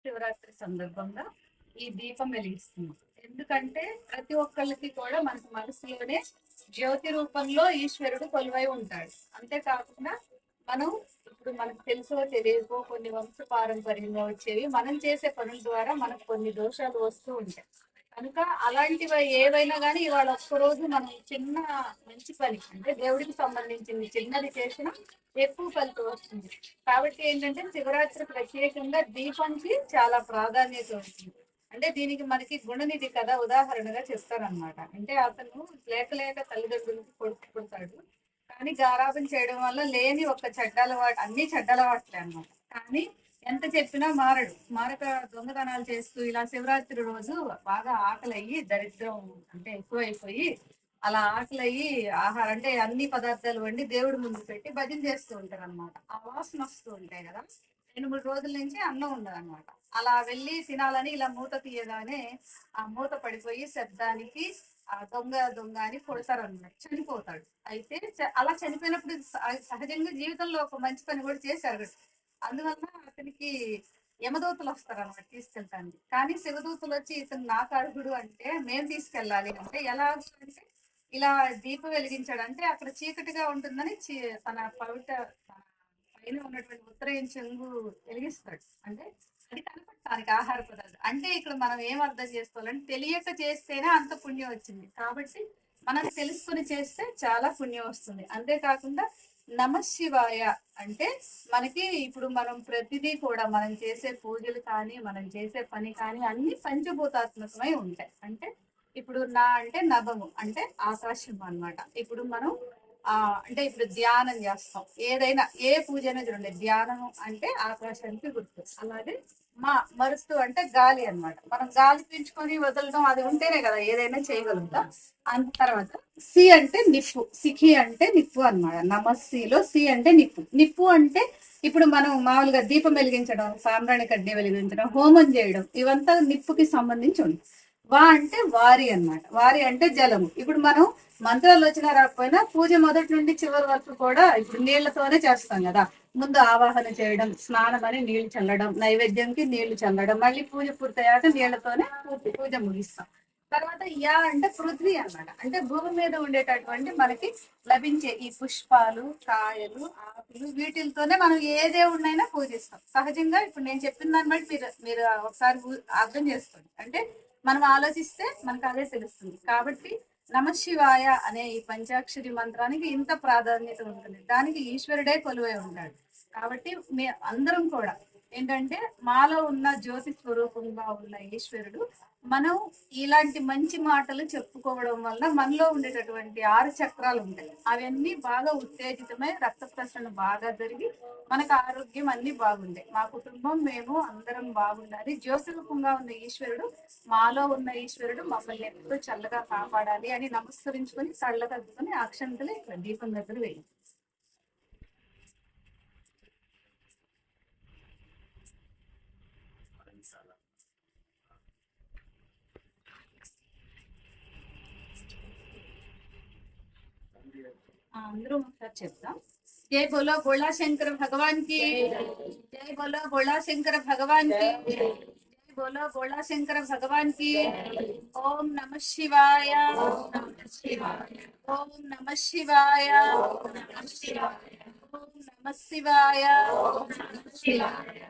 శివరాత్రి సందర్భంగా ఈ దీపం వెలిగిస్తున్నాం. ఎందుకంటే ప్రతి ఒక్కళ్ళకి కూడా మనకు మనసులోనే జ్యోతి రూపంలో ఈశ్వరుడు కొలువై ఉంటాడు. అంతేకాకుండా మనం ఇప్పుడు మనకు తెలుసో తెలియకో కొన్ని వంశ పారంపర్యంగా వచ్చేవి మనం చేసే పనుల ద్వారా మనకు కొన్ని దోషాలు వస్తూ ఉంటాయి. కనుక అలాంటివి ఏవైనా కానీ ఇవాళ ఒక్కరోజు మనం చిన్న మంచి పని అంటే దేవుడికి సంబంధించింది చిన్నది చేసినా ఎక్కువ ఫలితం వస్తుంది. కాబట్టి ఏంటంటే శివరాత్రి ప్రత్యేకంగా దీపంకి చాలా ప్రాధాన్యత ఉంటుంది. అంటే దీనికి మనకి గుణనిధి కథ ఉదాహరణగా చెప్తారనమాట. అంటే అతను లేక లేక తల్లిదండ్రులకు కొడుకు పుడతాడు. కానీ గారాబం చేయడం వల్ల లేని ఒక చెడ్డలవాటు అన్ని చెడ్డలవాట్లే అన్నమాట. కానీ ఎంత చెప్పినా మారడు. మారక దొంగతనాలు చేస్తూ ఇలా శివరాత్రి రోజు బాగా ఆకలి అయ్యి దరిద్రం అంటే ఎక్కువైపోయి అలా ఆకలి అయ్యి ఆహారం అంటే అన్ని పదార్థాలు వండి దేవుడి ముందు పెట్టి భజన చేస్తూ ఉంటారు అనమాట. ఆ వాసన వస్తూ ఉంటాయి కదా, 2-3 రోజుల నుంచి అన్నం ఉండదు అనమాట. అలా వెళ్ళి తినాలని ఇలా మూత తీయగానే ఆ మూత పడిపోయి శబ్దానికి ఆ దొంగ దొంగ అని కొడతారు అన్నమాట, చనిపోతాడు. అయితే అలా చనిపోయినప్పుడు సహజంగా జీవితంలో ఒక మంచి పని కూడా చేశారు. అందువల్ల అతనికి యమదూతలు వస్తారు అన్నమాట తీసుకెళ్తానికి. కానీ శివదూతలు వచ్చి ఇతను నాకు అర్హుడు అంటే మేము తీసుకెళ్ళాలి అంటే ఎలా అంటే ఇలా దీపం వెలిగించాడు అంటే అక్కడ చీకటిగా ఉంటుందని తన పవిట పైన ఉన్నటువంటి ఉత్తరాయణ చెంగు వెలిగిస్తాడు. అంటే అది కనపడటానికి ఆహార పదార్థం అంటే ఇక్కడ మనం ఏం అర్థం చేసుకోవాలంటే తెలియక చేస్తేనే అంత పుణ్యం వచ్చింది. కాబట్టి మనం తెలుసుకుని చేస్తే చాలా పుణ్యం వస్తుంది. అంతేకాకుండా నమశివాయ అంటే మనకి ఇప్పుడు మనం ప్రతిదీ కూడా మనం చేసే పూజలు కానీ మనం చేసే పని కానీ అన్ని పంచభూతాత్మకమై ఉంటాయి. అంటే ఇప్పుడు నా అంటే నభము అంటే ఆకాశం అన్నమాట. ఇప్పుడు మనం అంటే ఇప్పుడు ధ్యానం చేస్తాం, ఏదైనా ఏ పూజ అయినా చూడండి, ధ్యానం అంటే ఆకాశానికి గుర్తు. అలాగే మరుస్తు అంటే గాలి అన్నమాట. మనం గాలి పీల్చుకొని వదలడం అది ఉంటేనే కదా ఏదైనా చేయగలుగుతాం. అంత తర్వాత సి అంటే నిప్పు, సిఖి అంటే నిప్పు అన్నమాట. నమస్సిలో సి అంటే నిప్పు. నిప్పు అంటే ఇప్పుడు మనం మామూలుగా దీపం వెలిగించడం, సాంబ్రాణి కడ్డీ వెలిగించడం, హోమం చేయడం ఇవంతా నిప్పుకి సంబంధించి ఉంది. వా అంటే వారి అన్నమాట. వారి అంటే జలము. ఇప్పుడు మనం మంత్రాలు వచ్చినా రాకపోయినా పూజ మొదటి నుండి చివరి వరకు కూడా ఇప్పుడు నీళ్లతోనే చేస్తాం కదా. ముందు ఆవాహన చేయడం, స్నానం అని నీళ్లు చల్లడం, నైవేద్యంకి నీళ్లు చల్లడం, మళ్ళీ పూజ పూర్తయ్యాక నీళ్లతోనే పూజ ముగిస్తాం. తర్వాత యా అంటే పృథ్వీ అన్నమాట. అంటే భూమి మీద ఉండేటటువంటి మనకి లభించే ఈ పుష్పాలు, కాయలు, ఆకులు వీటితోనే మనం ఏ దేవుడినైనా పూజిస్తాం. సహజంగా ఇప్పుడు నేను చెప్పిన దాన్ని బట్టి మీరు మీరు ఒకసారి అర్థం చేసుకోండి. అంటే మనం ఆలోచిస్తే మనకు అదే తెలుస్తుంది. కాబట్టి నమశివాయ అనే ఈ పంచాక్షరి మంత్రానికి ఇంత ప్రాధాన్యత ఉంటుంది. దానికి ఈశ్వరుడే కొలువై ఉంటాడు. కాబట్టి అందరం కూడా ఏంటంటే మాలో ఉన్న జ్యోతి స్వరూపంగా ఉన్న ఈశ్వరుడు మనం ఇలాంటి మంచి మాటలు చెప్పుకోవడం వల్ల మనలో ఉండేటటువంటి 6 చక్రాలు ఉంటాయి, అవన్నీ బాగా ఉత్తేజితమై రక్త ప్రసరణ బాగా జరిగి మనకు ఆరోగ్యం అన్ని బాగుంటాయి. మా కుటుంబం మేము అందరం బాగుండాలి. జ్యోతి రూపంగా ఉన్న ఈశ్వరుడు మాలో ఉన్న ఈశ్వరుడు మమ్మల్ని ఎప్పుడూ చల్లగా కాపాడాలి అని నమస్కరించుకొని కళ్ళకద్దుకొని అక్షంతలు ఇక్కడ దీపం దగ్గర వేయి. అందరూ ఒకసారి చెప్తాం. जय बोलो बोला शंकर भगवान की, जय बोलो बोला शंकर भगवान की, जय बोलो बोला शंकर भगवान की। ओम नमः शिवाय, ओम नमः शिवाय, ओम नमः शिवाय, ओम नमः शिवाय, ओम नमः शिवाय, ओम नमः शिवाय।